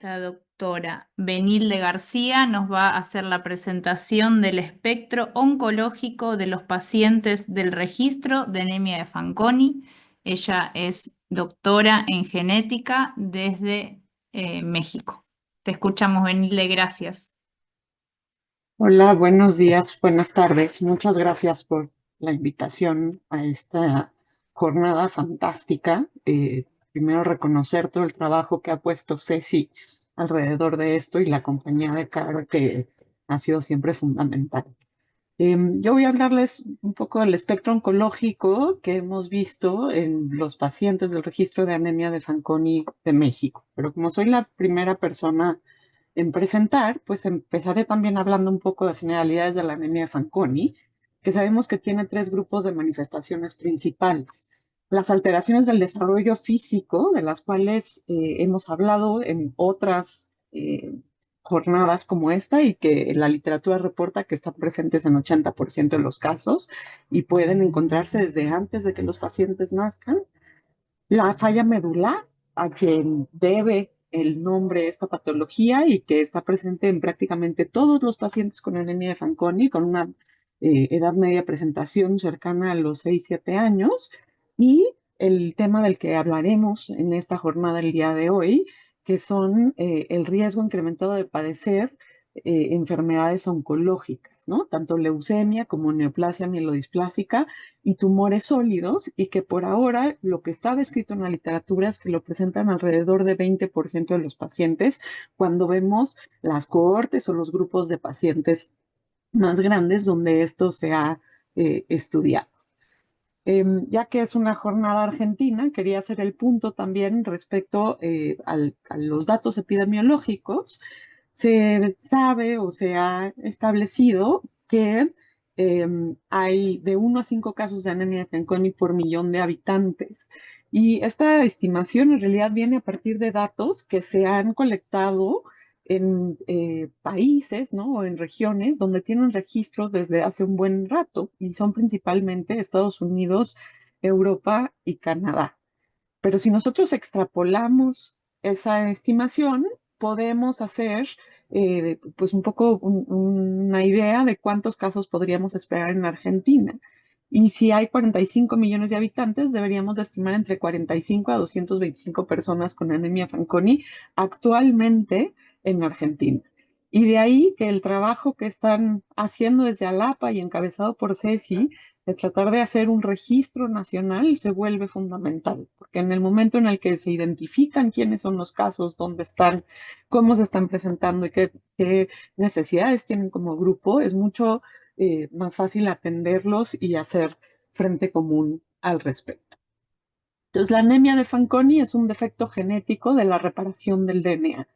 La doctora Benilde García nos va a hacer la presentación del espectro oncológico de los pacientes del registro de anemia de Fanconi. Ella es doctora en genética desde México. Te escuchamos, Benilde, gracias. Hola, buenos días, buenas tardes. Muchas gracias por la invitación a esta jornada fantástica. Primero reconocer todo el trabajo que ha puesto Ceci alrededor de esto y la compañía de Caro, que ha sido siempre fundamental. Yo voy a hablarles un poco del espectro oncológico que hemos visto en los pacientes del registro de anemia de Fanconi de México. Pero como soy la primera persona en presentar, pues empezaré también hablando un poco de generalidades de la anemia de Fanconi, que sabemos que tiene tres grupos de manifestaciones principales. Las alteraciones del desarrollo físico, de las cuales hemos hablado en otras jornadas como esta y que la literatura reporta que están presentes en 80% de los casos y pueden encontrarse desde antes de que los pacientes nazcan. La falla medular, a quien debe el nombre de esta patología y que está presente en prácticamente todos los pacientes con anemia de Fanconi, con una edad media de presentación cercana a los 6-7 años. Y el tema del que hablaremos en esta jornada el día de hoy, que son el riesgo incrementado de padecer enfermedades oncológicas, ¿no? Tanto leucemia como neoplasia mielodisplásica y tumores sólidos, y que por ahora lo que está descrito en la literatura es que lo presentan alrededor de 20% de los pacientes cuando vemos las cohortes o los grupos de pacientes más grandes donde esto se ha estudiado. Ya que es una jornada argentina, quería hacer el punto también respecto a los datos epidemiológicos. Se sabe o se ha establecido que hay de 1 a 5 casos de anemia de Fanconi por millón de habitantes. Y esta estimación en realidad viene a partir de datos que se han colectado en países, ¿no? O en regiones donde tienen registros desde hace un buen rato y son principalmente Estados Unidos, Europa y Canadá. Pero si nosotros extrapolamos esa estimación, podemos hacer pues un poco una idea de cuántos casos podríamos esperar en Argentina. Y si hay 45 millones de habitantes, deberíamos de estimar entre 45 a 225 personas con anemia Fanconi actualmente en Argentina. Y de ahí que el trabajo que están haciendo desde ALAPA y encabezado por Ceci, de tratar de hacer un registro nacional, se vuelve fundamental, porque en el momento en el que se identifican quiénes son los casos, dónde están, cómo se están presentando y qué necesidades tienen como grupo, es mucho más fácil atenderlos y hacer frente común al respecto. Entonces, la anemia de Fanconi es un defecto genético de la reparación del DNA.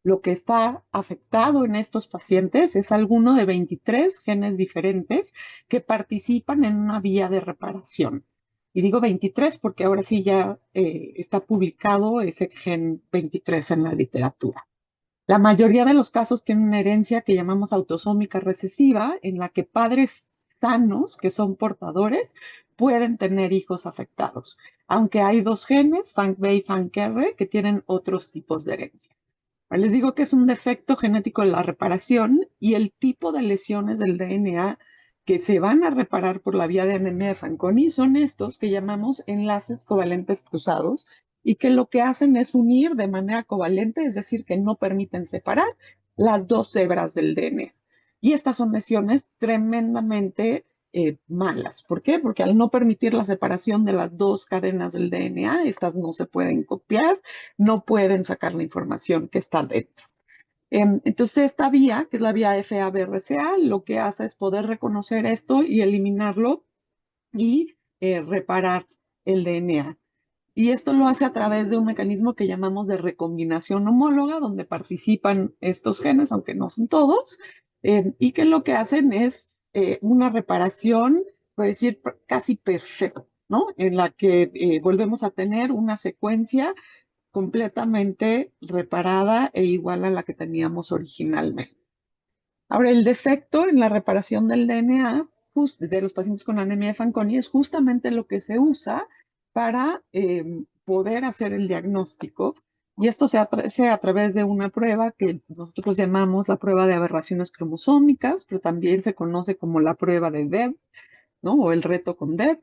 Lo que está afectado en estos pacientes es alguno de 23 genes diferentes que participan en una vía de reparación. Y digo 23 porque ahora sí ya está publicado ese gen 23 en la literatura. La mayoría de los casos tienen una herencia que llamamos autosómica recesiva, en la que padres sanos, que son portadores, pueden tener hijos afectados, aunque hay dos genes, FANC-B y FANC-R, que tienen otros tipos de herencia. Les digo que es un defecto genético de la reparación y el tipo de lesiones del DNA que se van a reparar por la vía de anemia de Fanconi son estos que llamamos enlaces covalentes cruzados y que lo que hacen es unir de manera covalente, es decir, que no permiten separar las dos hebras del DNA. Y estas son lesiones tremendamente malas. ¿Por qué? Porque al no permitir la separación de las dos cadenas del DNA, estas no se pueden copiar, no pueden sacar la información que está dentro. Entonces, esta vía, que es la vía FABRCA, lo que hace es poder reconocer esto y eliminarlo y reparar el DNA. Y esto lo hace a través de un mecanismo que llamamos de recombinación homóloga, donde participan estos genes, aunque no son todos, y que lo que hacen es una reparación, puede decir, casi perfecta, ¿no? En la que volvemos a tener una secuencia completamente reparada e igual a la que teníamos originalmente. Ahora, el defecto en la reparación del DNA de los pacientes con anemia de Fanconi es justamente lo que se usa para poder hacer el diagnóstico, Y esto se hace a través de una prueba que nosotros llamamos la prueba de aberraciones cromosómicas, pero también se conoce como la prueba de DEB, ¿no? O el reto con DEB,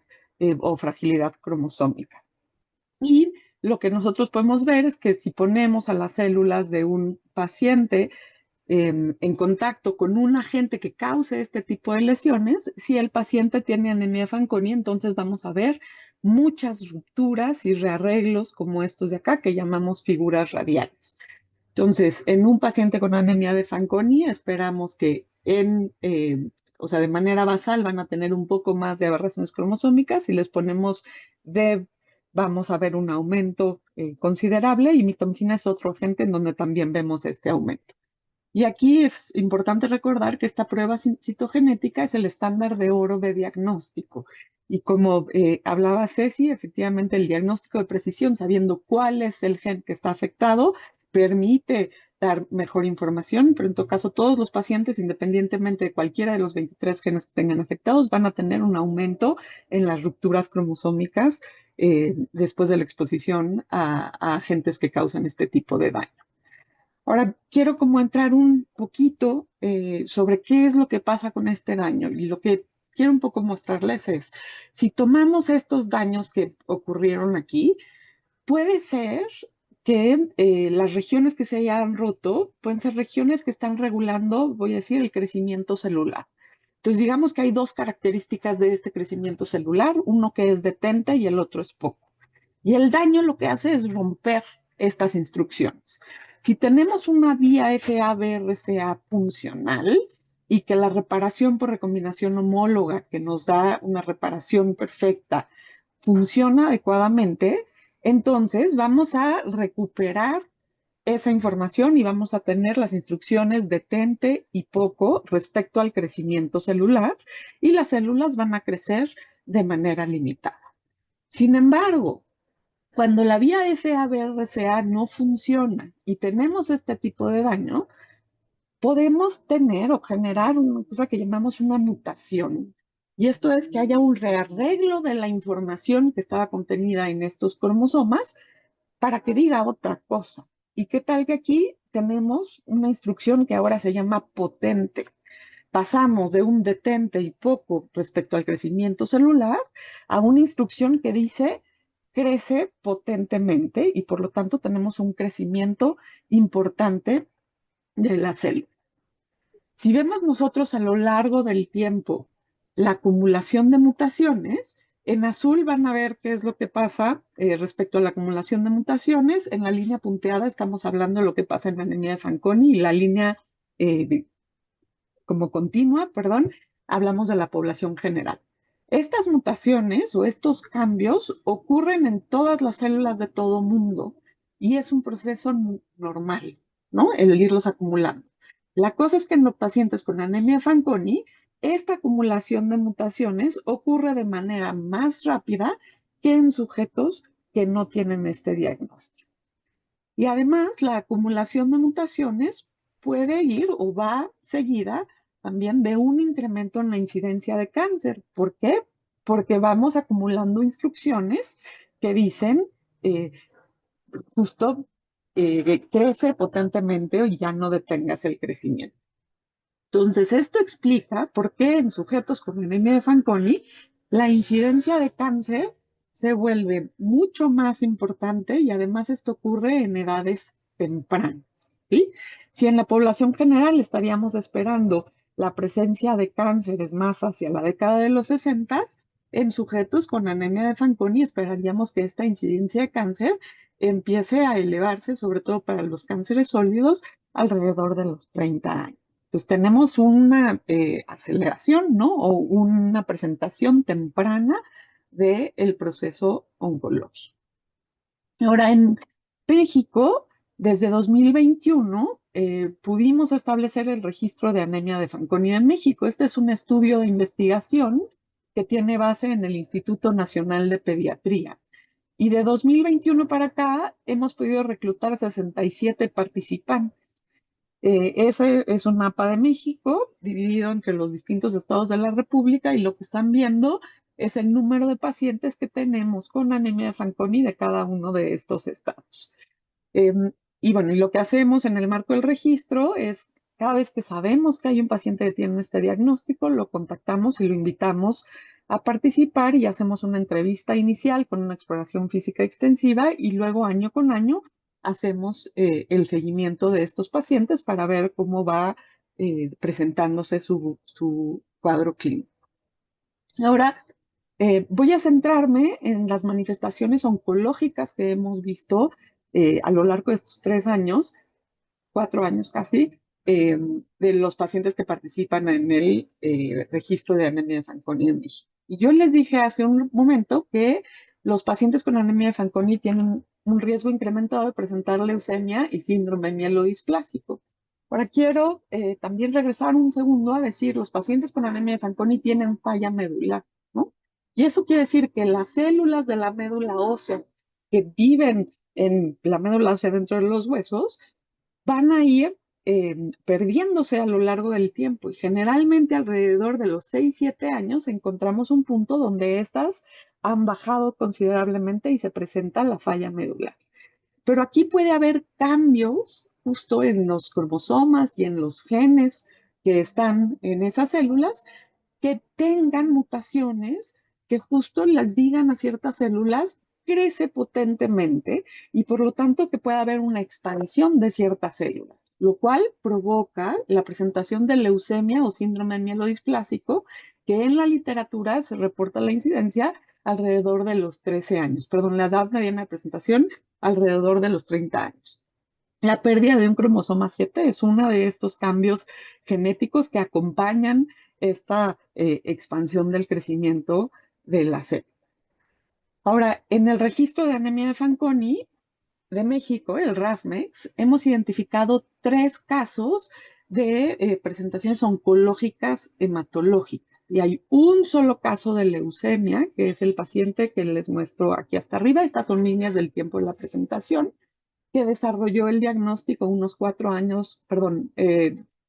o fragilidad cromosómica. Y lo que nosotros podemos ver es que si ponemos a las células de un paciente en contacto con un agente que cause este tipo de lesiones, si el paciente tiene anemia de Fanconi, entonces vamos a ver muchas rupturas y rearreglos como estos de acá, que llamamos figuras radiales. Entonces, en un paciente con anemia de Fanconi, esperamos que o sea, de manera basal van a tener un poco más de aberraciones cromosómicas. Si les ponemos DEB, vamos a ver un aumento considerable, y mitomicina es otro agente en donde también vemos este aumento. Y aquí es importante recordar que esta prueba citogenética es el estándar de oro de diagnóstico. Y como hablaba Ceci, efectivamente el diagnóstico de precisión, sabiendo cuál es el gen que está afectado, permite dar mejor información, pero en todo caso todos los pacientes, independientemente de cualquiera de los 23 genes que tengan afectados, van a tener un aumento en las rupturas cromosómicas después de la exposición a agentes que causan este tipo de daño. Ahora quiero como entrar un poquito sobre qué es lo que pasa con este daño, y lo que quiero un poco mostrarles es, si tomamos estos daños que ocurrieron aquí, puede ser que las regiones que se hayan roto pueden ser regiones que están regulando, voy a decir, el crecimiento celular. Entonces, digamos que hay dos características de este crecimiento celular, uno que es detente y el otro es poco. Y el daño lo que hace es romper estas instrucciones. Si tenemos una vía FA-BRCA funcional y que la reparación por recombinación homóloga, que nos da una reparación perfecta, funciona adecuadamente, entonces vamos a recuperar esa información y vamos a tener las instrucciones detente y poco respecto al crecimiento celular, y las células van a crecer de manera limitada. Sin embargo, cuando la vía FA-BRCA no funciona y tenemos este tipo de daño, podemos tener o generar una cosa que llamamos una mutación. Y esto es que haya un rearreglo de la información que estaba contenida en estos cromosomas para que diga otra cosa. ¿Y qué tal que aquí tenemos una instrucción que ahora se llama potente? Pasamos de un detente y poco respecto al crecimiento celular a una instrucción que dice crece potentemente, y por lo tanto tenemos un crecimiento importante de la célula. Si vemos nosotros a lo largo del tiempo la acumulación de mutaciones, en azul van a ver qué es lo que pasa respecto a la acumulación de mutaciones. En la línea punteada estamos hablando de lo que pasa en la anemia de Fanconi, y la línea como continua, perdón, hablamos de la población general. Estas mutaciones o estos cambios ocurren en todas las células de todo mundo, y es un proceso normal, ¿no? El irlos acumulando. La cosa es que en los pacientes con anemia Fanconi, esta acumulación de mutaciones ocurre de manera más rápida que en sujetos que no tienen este diagnóstico. Y además, la acumulación de mutaciones puede ir o va seguida también de un incremento en la incidencia de cáncer. ¿Por qué? Porque vamos acumulando instrucciones que dicen eh, justo crece potentemente y ya no detengas el crecimiento. Entonces, esto explica por qué en sujetos con anemia de Fanconi la incidencia de cáncer se vuelve mucho más importante, y además esto ocurre en edades tempranas, ¿sí? Si en la población general estaríamos esperando la presencia de cánceres más hacia la década de los 60, en sujetos con anemia de Fanconi esperaríamos que esta incidencia de cáncer empiece a elevarse, sobre todo para los cánceres sólidos, alrededor de los 30 años. Pues tenemos una aceleración, ¿no? O una presentación temprana del proceso oncológico. Ahora, en México, desde 2021, pudimos establecer el registro de anemia de Fanconi en México. Este es un estudio de investigación que tiene base en el Instituto Nacional de Pediatría. Y de 2021 para acá hemos podido reclutar 67 participantes. Ese es un mapa de México dividido entre los distintos estados de la República, y lo que están viendo es el número de pacientes que tenemos con anemia de Fanconi de cada uno de estos estados. Y bueno, y lo que hacemos en el marco del registro es, cada vez que sabemos que hay un paciente que tiene este diagnóstico, lo contactamos y lo invitamos a participar y hacemos una entrevista inicial con una exploración física extensiva y luego año con año hacemos el seguimiento de estos pacientes para ver cómo va presentándose su cuadro clínico. Ahora, voy a centrarme en las manifestaciones oncológicas que hemos visto a lo largo de estos 3 años, 4 años casi, de los pacientes que participan en el registro de anemia de Fanconi en México. Y yo les dije hace un momento que los pacientes con anemia de Fanconi tienen un riesgo incrementado de presentar leucemia y síndrome mielodisplásico. Ahora quiero también regresar un segundo a decir, los pacientes con anemia de Fanconi tienen falla medular, ¿no? Y eso quiere decir que las células de la médula ósea que viven en la médula ósea dentro de los huesos van a ir perdiéndose a lo largo del tiempo y generalmente alrededor de los 6, 7 años encontramos un punto donde estas han bajado considerablemente y se presenta la falla medular. Pero aquí puede haber cambios justo en los cromosomas y en los genes que están en esas células que tengan mutaciones que justo les digan a ciertas células crece potentemente y por lo tanto que pueda haber una expansión de ciertas células, lo cual provoca la presentación de leucemia o síndrome mielodisplásico, que en la literatura se reporta la incidencia alrededor de los 13 años, perdón, la edad mediana de presentación alrededor de los 30 años. La pérdida de un cromosoma 7 es uno de estos cambios genéticos que acompañan esta expansión del crecimiento de la célula. Ahora, en el registro de anemia de Fanconi de México, el RAFMEX, hemos identificado 3 casos de presentaciones oncológicas hematológicas. Y hay un solo caso de leucemia, que es el paciente que les muestro aquí hasta arriba. Estas son líneas del tiempo de la presentación, que desarrolló el diagnóstico unos 4 años, perdón,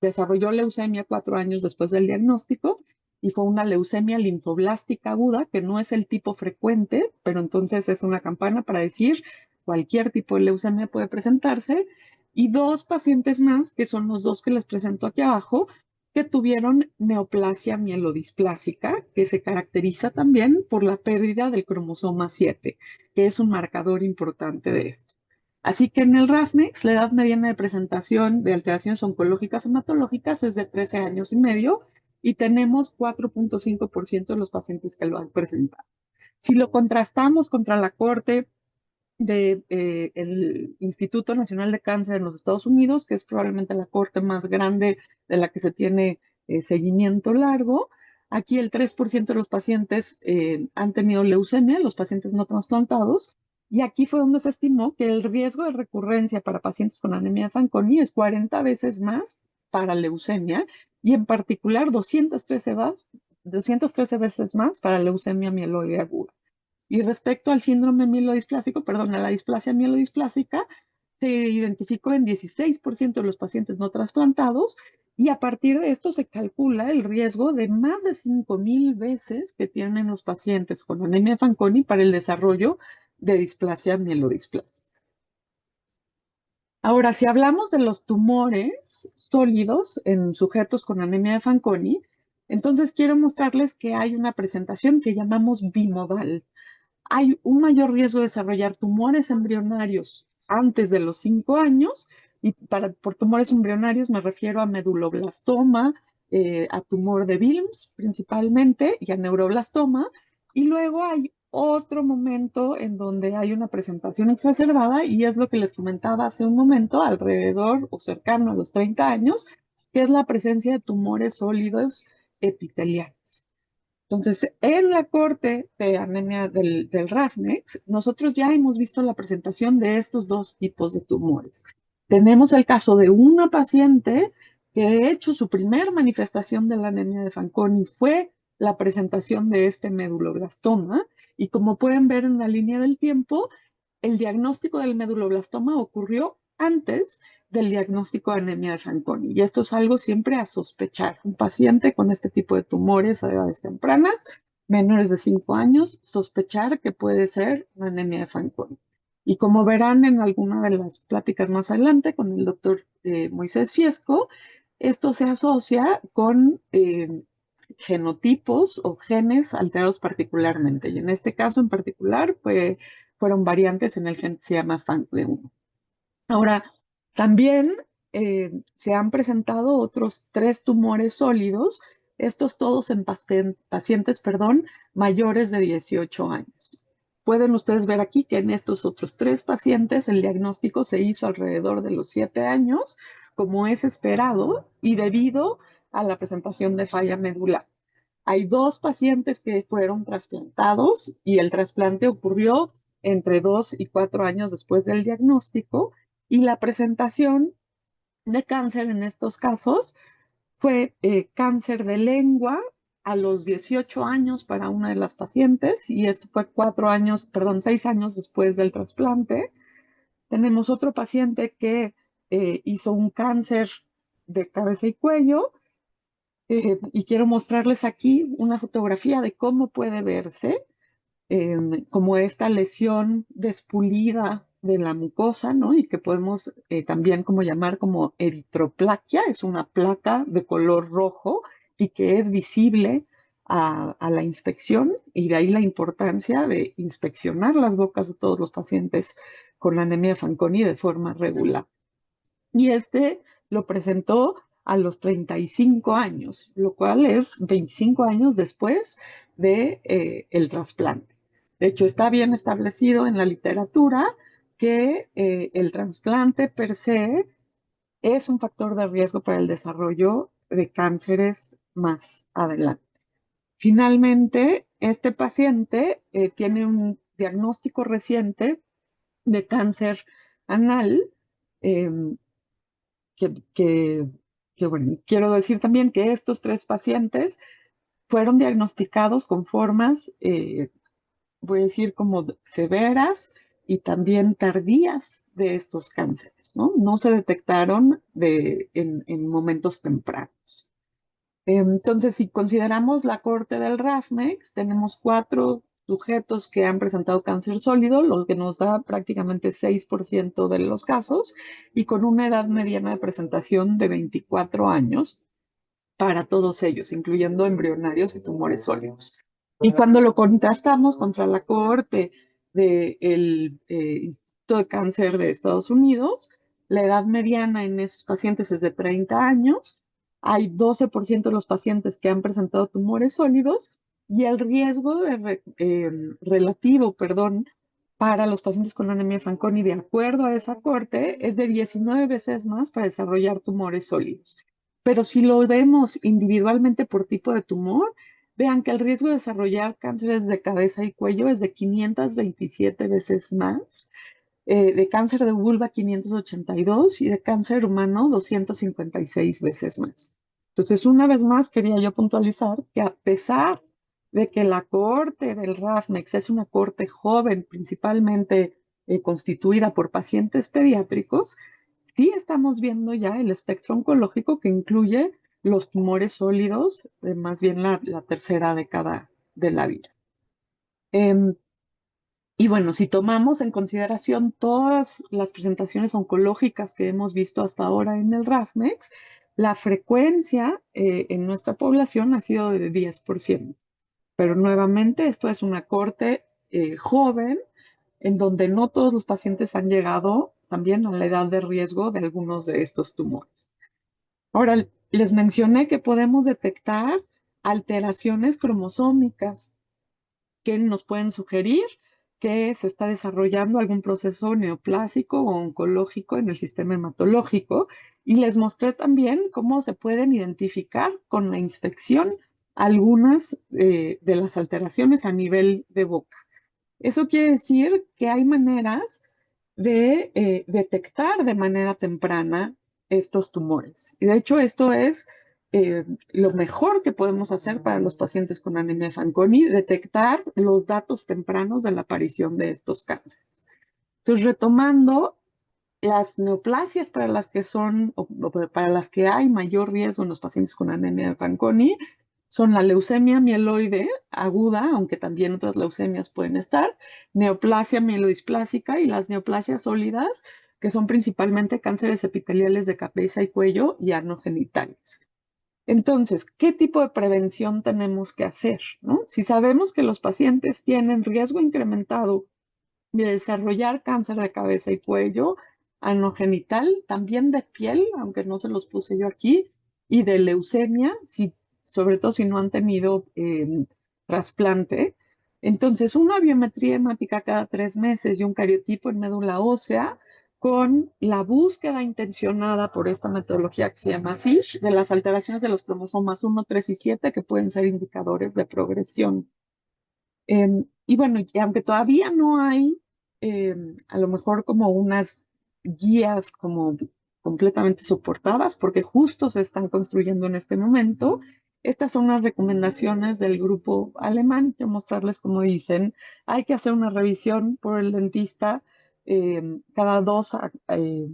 desarrolló leucemia 4 años después del diagnóstico y fue una leucemia linfoblástica aguda, que no es el tipo frecuente, pero entonces es una campana para decir cualquier tipo de leucemia puede presentarse. Y 2 pacientes más, que son los 2 que les presento aquí abajo, que tuvieron neoplasia mielodisplásica, que se caracteriza también por la pérdida del cromosoma 7, que es un marcador importante de esto. Así que en el RAFNEX, la edad mediana de presentación de alteraciones oncológicas hematológicas es de 13 años y medio y tenemos 4.5% de los pacientes que lo han presentado. Si lo contrastamos contra la corte del Instituto Nacional de Cáncer en los Estados Unidos, que es probablemente la corte más grande de la que se tiene seguimiento largo, aquí el 3% de los pacientes han tenido leucemia, los pacientes no trasplantados, y aquí fue donde se estimó que el riesgo de recurrencia para pacientes con anemia de Fanconi es 40 veces más para leucemia y en particular 213 veces más para leucemia mieloide aguda. Y respecto al síndrome mielodisplásico, perdón, a la displasia mielodisplásica, se identificó en 16% de los pacientes no trasplantados y a partir de esto se calcula el riesgo de más de 5,000 veces que tienen los pacientes con anemia Fanconi para el desarrollo de displasia mielodisplásica. Ahora, si hablamos de los tumores sólidos en sujetos con anemia de Fanconi, entonces quiero mostrarles que hay una presentación que llamamos bimodal. Hay un mayor riesgo de desarrollar tumores embrionarios antes de los 5 años, y por tumores embrionarios me refiero a meduloblastoma, a tumor de Wilms principalmente y a neuroblastoma, y luego hay otro momento en donde hay una presentación exacerbada y es lo que les comentaba hace un momento, alrededor o cercano a los 30 años, que es la presencia de tumores sólidos epiteliales. Entonces, en la corte de anemia del RAFNEX, nosotros ya hemos visto la presentación de estos 2 tipos de tumores. Tenemos el caso de una paciente que de hecho su primer manifestación de la anemia de Fanconi fue la presentación de este meduloblastoma y como pueden ver en la línea del tiempo, el diagnóstico del meduloblastoma ocurrió antes del diagnóstico de anemia de Fanconi. Y esto es algo siempre a sospechar. Un paciente con este tipo de tumores a edades tempranas, menores de 5 años, sospechar que puede ser una anemia de Fanconi. Y como verán en alguna de las pláticas más adelante con el doctor Moisés Fiesco, esto se asocia con genotipos o genes alterados particularmente. Y en este caso en particular fueron variantes en el gen que se llama FANCD1. Ahora, también se han presentado otros 3 tumores sólidos, estos todos en pacientes, perdón, mayores de 18 años. Pueden ustedes ver aquí que en estos otros 3 pacientes el diagnóstico se hizo alrededor de los 7 años, como es esperado, y debido a la presentación de falla medular. Hay 2 pacientes que fueron trasplantados y el trasplante ocurrió entre 2 y 4 años después del diagnóstico, y la presentación de cáncer en estos casos fue cáncer de lengua a los 18 años para una de las pacientes, y esto fue 4 años, perdón, 6 años después del trasplante. Tenemos otro paciente que hizo un cáncer de cabeza y cuello, y quiero mostrarles aquí una fotografía de cómo puede verse como esta lesión despulida de la mucosa, ¿no? Y que podemos también como llamar como eritroplaquia, es una placa de color rojo y que es visible a la inspección, y de ahí la importancia de inspeccionar las bocas de todos los pacientes con anemia Fanconi de forma regular. Y este lo presentó a los 35 años, lo cual es 25 años después de, el trasplante. De hecho, está bien establecido en la literatura que el trasplante per se es un factor de riesgo para el desarrollo de cánceres más adelante. Finalmente, este paciente tiene un diagnóstico reciente de cáncer anal, eh, que, que, bueno, quiero decir también que estos 3 pacientes fueron diagnosticados con formas, voy a decir, como severas y también tardías de estos cánceres, ¿no? No se detectaron en momentos tempranos. Entonces, si consideramos la corte del RAFMEX, tenemos 4 sujetos que han presentado cáncer sólido, lo que nos da prácticamente 6% de los casos, y con una edad mediana de presentación de 24 años para todos ellos, incluyendo embrionarios y tumores sólidos. Y cuando lo contrastamos contra la cohorte del Instituto de Cáncer de Estados Unidos, la edad mediana en esos pacientes es de 30 años, hay 12% de los pacientes que han presentado tumores sólidos, y el riesgo relativo, perdón, para los pacientes con anemia Fanconi, de acuerdo a esa corte, es de 19 veces más para desarrollar tumores sólidos. Pero si lo vemos individualmente por tipo de tumor, vean que el riesgo de desarrollar cánceres de cabeza y cuello es de 527 veces más, de cáncer de vulva 582 y de cáncer humano 256 veces más. Entonces, una vez más, quería yo puntualizar que a pesar de que la cohorte del RAFMEX es una cohorte joven, principalmente constituida por pacientes pediátricos, sí estamos viendo ya el espectro oncológico que incluye los tumores sólidos, más bien la tercera década de la vida. Y bueno, si tomamos en consideración todas las presentaciones oncológicas que hemos visto hasta ahora en el RAFMEX, la frecuencia en nuestra población ha sido de 10%. Pero nuevamente, esto es una corte joven, en donde no todos los pacientes han llegado también a la edad de riesgo de algunos de estos tumores. Ahora, les mencioné que podemos detectar alteraciones cromosómicas que nos pueden sugerir que se está desarrollando algún proceso neoplásico o oncológico en el sistema hematológico, y les mostré también cómo se pueden identificar con la inspección algunas de las alteraciones a nivel de boca. Eso quiere decir que hay maneras de detectar de manera temprana estos tumores. Y de hecho, esto es lo mejor que podemos hacer para los pacientes con anemia Fanconi, detectar los datos tempranos de la aparición de estos cánceres. Entonces, retomando, las neoplasias para las que hay mayor riesgo en los pacientes con anemia de Fanconi son la leucemia mieloide aguda, aunque también otras leucemias pueden estar, neoplasia mielodisplásica y las neoplasias sólidas, que son principalmente cánceres epiteliales de cabeza y cuello y anogenitales. Entonces, ¿qué tipo de prevención tenemos que hacer, ¿no? Si sabemos que los pacientes tienen riesgo incrementado de desarrollar cáncer de cabeza y cuello, anogenital, también de piel, aunque no se los puse yo aquí, y de leucemia, si, sobre todo si no han tenido trasplante. Entonces, una biometría hemática cada 3 meses y un cariotipo en médula ósea con la búsqueda intencionada por esta metodología que se llama FISH de las alteraciones de los cromosomas 1, 3 y 7 que pueden ser indicadores de progresión. Y bueno, y aunque todavía no hay a lo mejor como unas guías como completamente soportadas, porque justo se están construyendo en este momento, estas son las recomendaciones del grupo alemán. Quiero mostrarles cómo dicen, hay que hacer una revisión por el dentista cada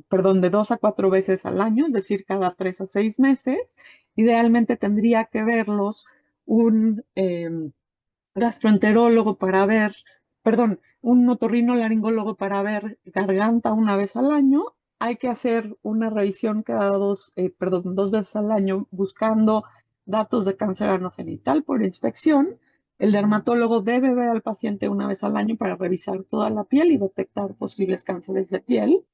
perdón, de 2 a 4 veces al año, es decir, cada 3 a 6 meses. Idealmente tendría que verlos un gastroenterólogo para ver, perdón, un otorrinolaringólogo para ver garganta una vez al año. Hay que hacer una revisión cada 2 veces al año buscando datos de cáncer anogenital por inspección. El dermatólogo debe ver al paciente una vez al año para revisar toda la piel y detectar posibles cánceres de piel.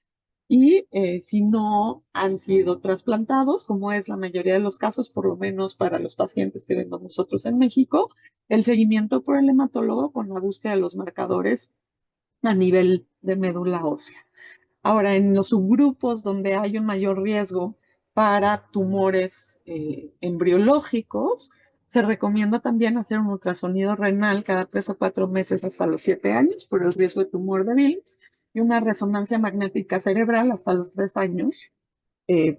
Y si no han sido trasplantados, como es la mayoría de los casos, por lo menos para los pacientes que vemos nosotros en México, el seguimiento por el hematólogo con la búsqueda de los marcadores a nivel de médula ósea. Ahora, en los subgrupos donde hay un mayor riesgo para tumores embriológicos, se recomienda también hacer un ultrasonido renal cada 3 o 4 meses hasta los 7 años por el riesgo de tumor de Wilms y una resonancia magnética cerebral hasta los 3 años,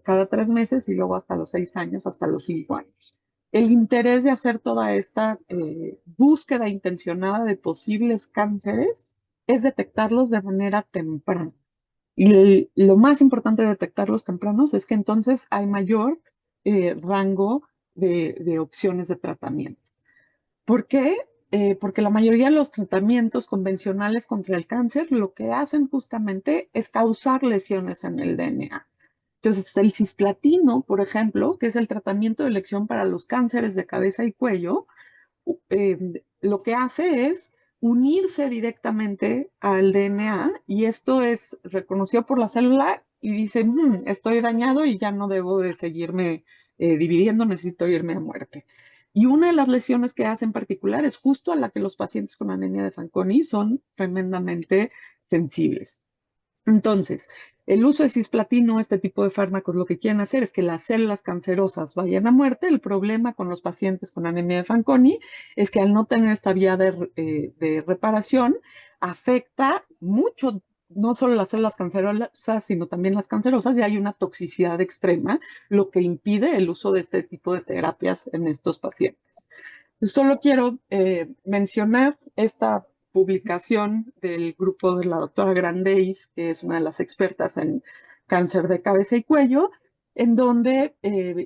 cada 3 meses y luego hasta los 6 años, hasta los 5 años. El interés de hacer toda esta búsqueda intencionada de posibles cánceres es detectarlos de manera temprana. Y lo más importante de detectarlos tempranos es que entonces hay mayor rango de opciones de tratamiento. ¿Por qué? Porque la mayoría de los tratamientos convencionales contra el cáncer lo que hacen justamente es causar lesiones en el DNA. Entonces, el cisplatino, por ejemplo, que es el tratamiento de elección para los cánceres de cabeza y cuello, lo que hace es unirse directamente al DNA y esto es reconocido por la célula y dice, estoy dañado y ya no debo de seguirme dividiendo, necesito irme a muerte. Y una de las lesiones que hace en particular es justo a la que los pacientes con anemia de Fanconi son tremendamente sensibles. Entonces, el uso de cisplatino, este tipo de fármacos, lo que quieren hacer es que las células cancerosas vayan a muerte. El problema con los pacientes con anemia de Fanconi es que al no tener esta vía de reparación, afecta mucho, no solo las células cancerosas, sino también las cancerosas, y hay una toxicidad extrema, lo que impide el uso de este tipo de terapias en estos pacientes. Solo quiero mencionar esta publicación del grupo de la doctora Grandeis, que es una de las expertas en cáncer de cabeza y cuello, en donde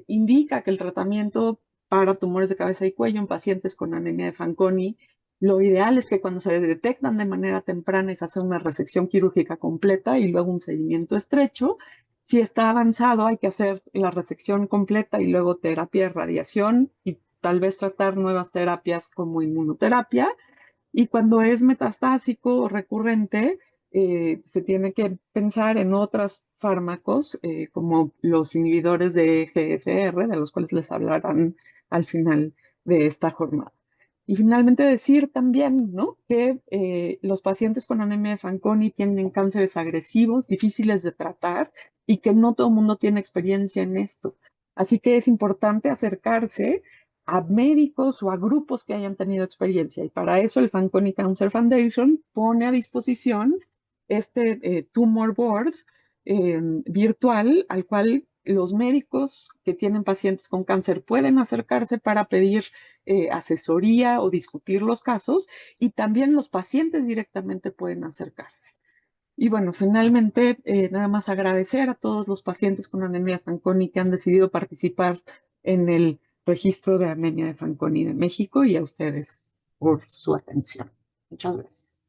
indica que el tratamiento para tumores de cabeza y cuello en pacientes con anemia de Fanconi, lo ideal es que cuando se detectan de manera temprana es hacer una resección quirúrgica completa y luego un seguimiento estrecho. Si está avanzado, hay que hacer la resección completa y luego terapia de radiación y tal vez tratar nuevas terapias como inmunoterapia. Y cuando es metastásico o recurrente, se tiene que pensar en otros fármacos como los inhibidores de GFR, de los cuales les hablarán al final de esta jornada. Y finalmente decir también, ¿no?, que los pacientes con anemia de Fanconi tienen cánceres agresivos, difíciles de tratar y que no todo el mundo tiene experiencia en esto. Así que es importante acercarse a médicos o a grupos que hayan tenido experiencia. Y para eso el Fanconi Cancer Foundation pone a disposición este Tumor Board virtual al cual los médicos que tienen pacientes con cáncer pueden acercarse para pedir asesoría o discutir los casos y también los pacientes directamente pueden acercarse. Y bueno, finalmente, nada más agradecer a todos los pacientes con anemia Fanconi que han decidido participar en el Registro de Anemia de Fanconi de México y a ustedes por su atención. Muchas gracias.